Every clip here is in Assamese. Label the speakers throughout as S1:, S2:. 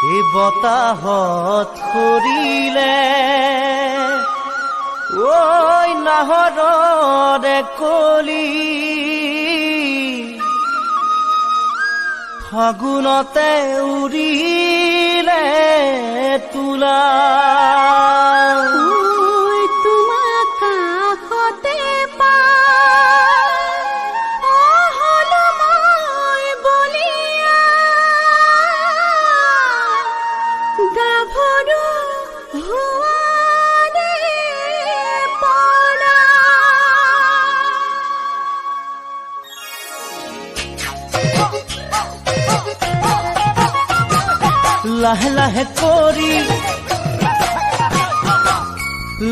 S1: এই বতাহত সৰিলে ঐ নাহৰৰে কলি ফাগুনতে উৰিলে তুলা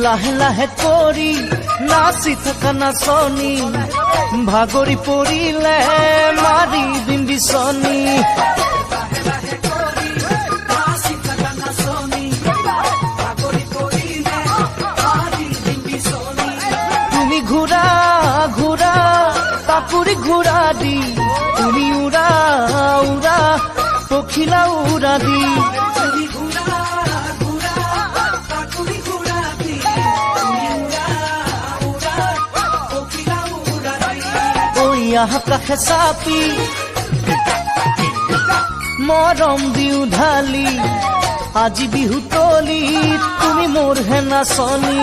S1: লাহে লাহে কৰি নাচি থকা নাচনি ভাগৰি পৰিলে মাৰি দিম বিচনী তুমি ঘূৰা ঘূৰা কাকুৰি ঘূৰা দি তুমি উৰা উৰা পখিলা উৰা দি কাষে চাপি মৰম দিও ঢালি আজি বিহু তলি তুমি মোৰ হে নাচনী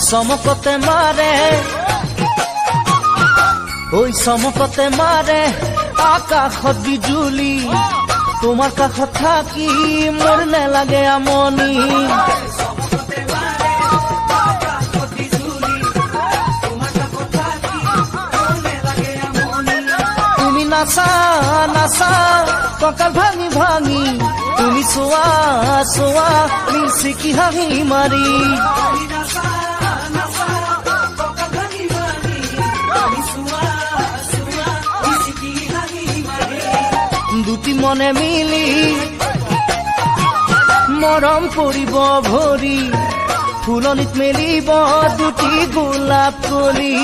S1: চমকতে মাৰে ঐ চমকতে মাৰে আকাশত বিজুলি তোমাৰ কাষত থাকি মোৰ নেলাগে আমনি তুমি নাচা নাচা কঁকাল ভাঙি ভাঙি তুমি চোৱা চোৱা মিচিকি হাঁহি মাৰি দুটি মনে মিলি মৰম কৰিব ভৰি ফুলনিত মেলিব দুটি গোলাপ কলি